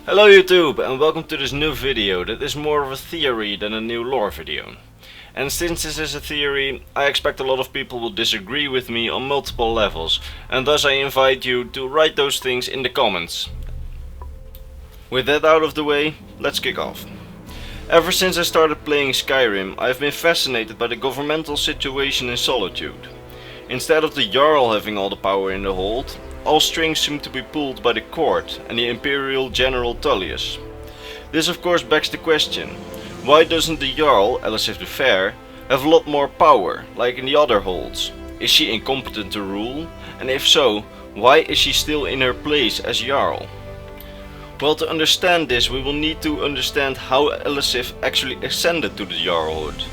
Hello YouTube, and welcome to this new video that is more of a theory than a new lore video. And since this is a theory, I expect a lot of people will disagree with me on multiple levels, and thus I invite you to write those things in the comments. With that out of the way, let's kick off. Ever since I started playing Skyrim, I have been fascinated by the governmental situation in Solitude. Instead of the Jarl having all the power in the hold, all strings seem to be pulled by the court and the Imperial General Tullius. This of course begs the question, why doesn't the Jarl, Elisif the Fair, have a lot more power, like in the other holds? Is she incompetent to rule? And if so, why is she still in her place as Jarl? Well, to understand this we will need to understand how Elisif actually ascended to the Jarlhood.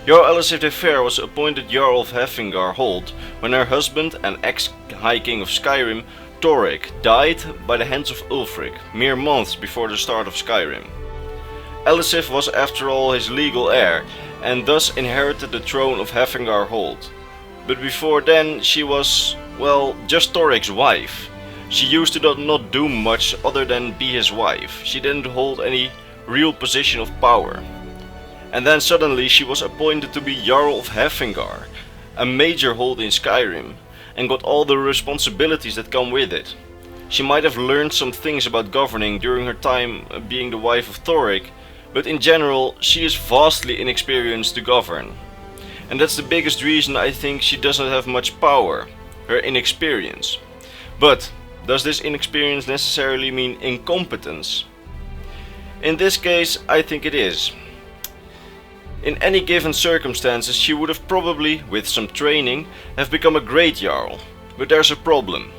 Jarl Elisif the Fair was appointed Jarl of Hafingar Hold when her husband and ex-High King of Skyrim, Torek, died by the hands of Ulfric, mere months before the start of Skyrim. Elisif was after all his legal heir, and thus inherited the throne of Hafingar Hold. But before then she was, well, just Torek's wife. She used to not do much other than be his wife. She didn't hold any real position of power. And then suddenly she was appointed to be Jarl of Hafingar, a major hold in Skyrim, and got all the responsibilities that come with it. She might have learned some things about governing during her time being the wife of Thoric, but in general she is vastly inexperienced to govern. And that's the biggest reason I think she doesn't have much power, her inexperience. But does this inexperience necessarily mean incompetence? In this case I think it is. In any given circumstances she would have probably, with some training, have become a great Jarl. But there's a problem.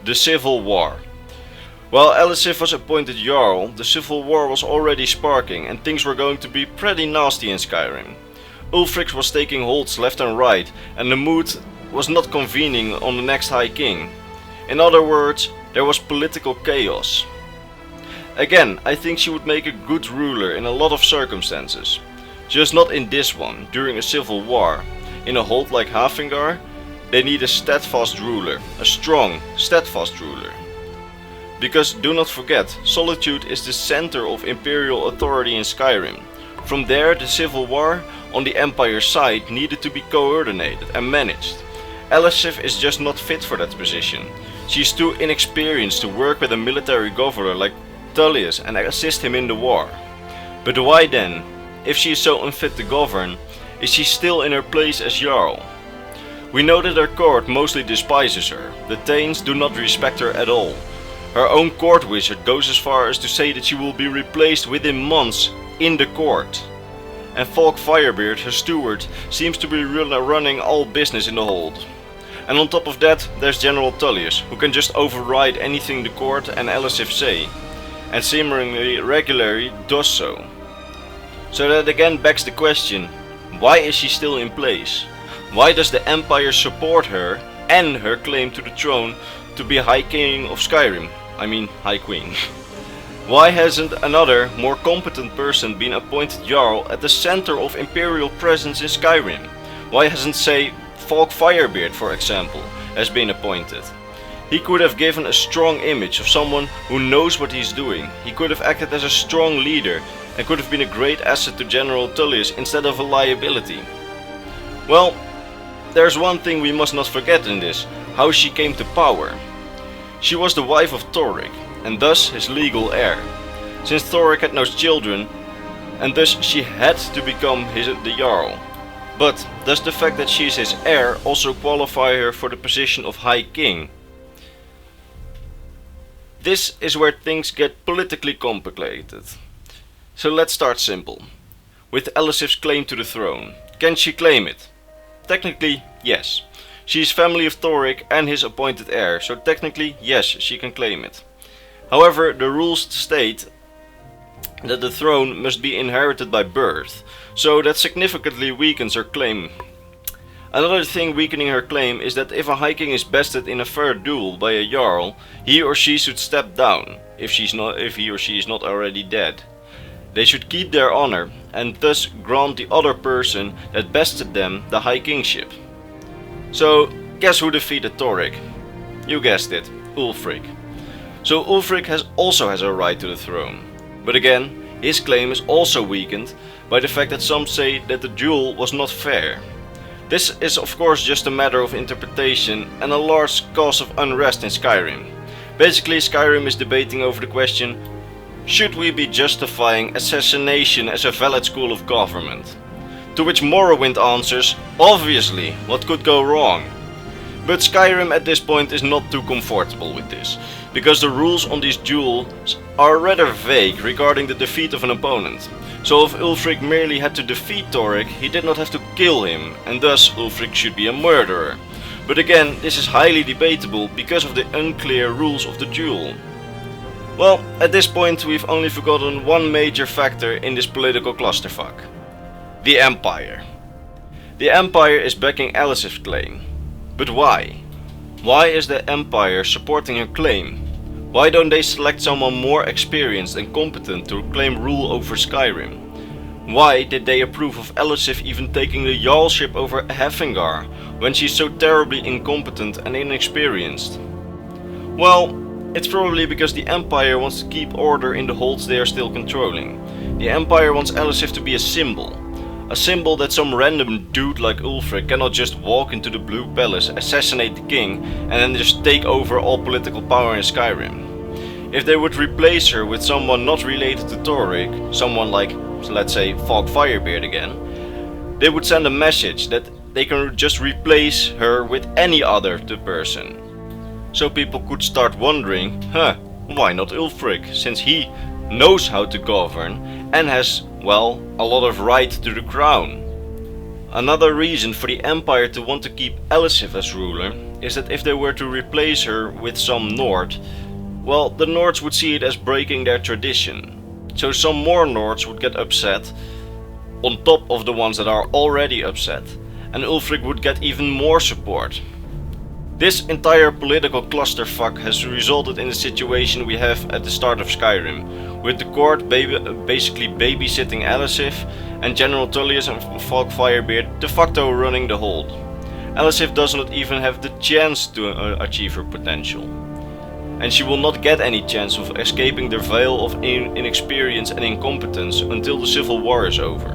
The Civil War. While Elisif was appointed Jarl, the Civil War was already sparking and things were going to be pretty nasty in Skyrim. Ulfric was taking holds left and right and the mood was not convening on the next High King. In other words, there was political chaos. Again, I think she would make a good ruler in a lot of circumstances. Just not in this one, during a civil war. In a hold like Hafingar, they need a steadfast ruler, a strong, steadfast ruler. Because do not forget, Solitude is the center of imperial authority in Skyrim. From there, the civil war on the Empire side needed to be coordinated and managed. Elisif is just not fit for that position. She is too inexperienced to work with a military governor like Tullius and assist him in the war. But why then? If she is so unfit to govern, is she still in her place as Jarl? We know that her court mostly despises her. The Thanes do not respect her at all. Her own court wizard goes as far as to say that she will be replaced within months in the court. And Falk Firebeard, her steward, seems to be running all business in the hold. And on top of that, there's General Tullius, who can just override anything the court and Elisif say, and seemingly regularly does so. So that again begs the question, why is she still in place? Why does the Empire support her and her claim to the throne to be High King of Skyrim? I mean High Queen. Why hasn't another, more competent person been appointed Jarl at the center of Imperial presence in Skyrim? Why hasn't, say, Falk Firebeard, for example, has been appointed? He could have given a strong image of someone who knows what he's doing. He could have acted as a strong leader and could have been a great asset to General Tullius instead of a liability. Well, there's one thing we must not forget in this, how she came to power. She was the wife of Thoric, and thus his legal heir, since Thoric had no children, and thus she had to become the Jarl. But does the fact that she is his heir also qualify her for the position of High King? This is where things get politically complicated. So let's start simple. With Elisif's claim to the throne, can she claim it? Technically, yes. She is family of Thoric and his appointed heir, so technically, yes, she can claim it. However, the rules state that the throne must be inherited by birth, so that significantly weakens her claim. Another thing weakening her claim is that if a High King is bested in a fair duel by a Jarl, he or she should step down, if he or she is not already dead. They should keep their honor, and thus grant the other person that bested them the High Kingship. So, guess who defeated Thoric? You guessed it, Ulfric. So Ulfric also has a right to the throne. But again, his claim is also weakened by the fact that some say that the duel was not fair. This is of course just a matter of interpretation and a large cause of unrest in Skyrim. Basically, Skyrim is debating over the question: should we be justifying assassination as a valid school of government? To which Morrowind answers, obviously, what could go wrong? But Skyrim at this point is not too comfortable with this, because the rules on these duels are rather vague regarding the defeat of an opponent. So if Ulfric merely had to defeat Torrik, he did not have to kill him, and thus Ulfric should be a murderer. But again, this is highly debatable because of the unclear rules of the duel. Well, at this point we've only forgotten one major factor in this political clusterfuck. The Empire. The Empire is backing Elisif's claim. But why? Why is the Empire supporting her claim? Why don't they select someone more experienced and competent to claim rule over Skyrim? Why did they approve of Elisif even taking the Jarlship over Hefengar, when she's so terribly incompetent and inexperienced? Well, it's probably because the Empire wants to keep order in the holds they are still controlling. The Empire wants Elisif to be a symbol. A symbol that some random dude like Ulfric cannot just walk into the Blue Palace, assassinate the king and then just take over all political power in Skyrim. If they would replace her with someone not related to Torrik, someone like, let's say, Falk Firebeard again, they would send a message that they can just replace her with any other person. So people could start wondering, why not Ulfric, since he knows how to govern and has, well, a lot of right to the crown. Another reason for the Empire to want to keep Elisif as ruler is that if they were to replace her with some Nord, well, the Nords would see it as breaking their tradition. So some more Nords would get upset, on top of the ones that are already upset, and Ulfric would get even more support. This entire political clusterfuck has resulted in the situation we have at the start of Skyrim, with the court basically babysitting Elisif and General Tullius and Falk Firebeard de facto running the hold. Elisif does not even have the chance to achieve her potential. And she will not get any chance of escaping the veil of inexperience and incompetence until the civil war is over.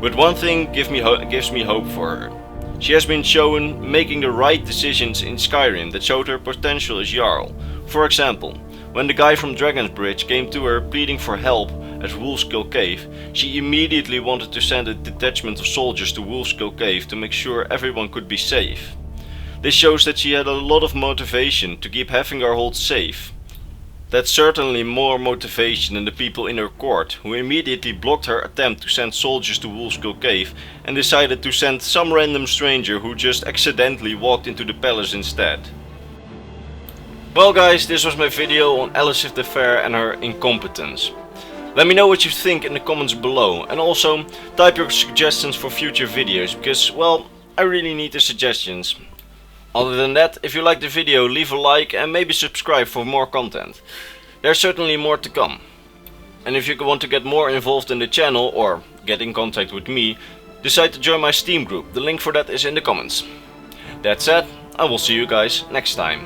But one thing gives me hope for her. She has been shown making the right decisions in Skyrim that showed her potential as Jarl. For example, when the guy from Dragon's Bridge came to her pleading for help at Wolfskill Cave, she immediately wanted to send a detachment of soldiers to Wolfskill Cave to make sure everyone could be safe. This shows that she had a lot of motivation to keep Hefengar Hold safe. That's certainly more motivation than the people in her court, who immediately blocked her attempt to send soldiers to Wolfskill Cave and decided to send some random stranger who just accidentally walked into the palace instead. Well guys, this was my video on Elisif the Fair and her incompetence. Let me know what you think in the comments below, and also type your suggestions for future videos, because, well, I really need the suggestions. Other than that, if you liked the video, leave a like and maybe subscribe for more content. There's certainly more to come. And if you want to get more involved in the channel or get in contact with me, decide to join my Steam group. The link for that is in the comments. That said, I will see you guys next time.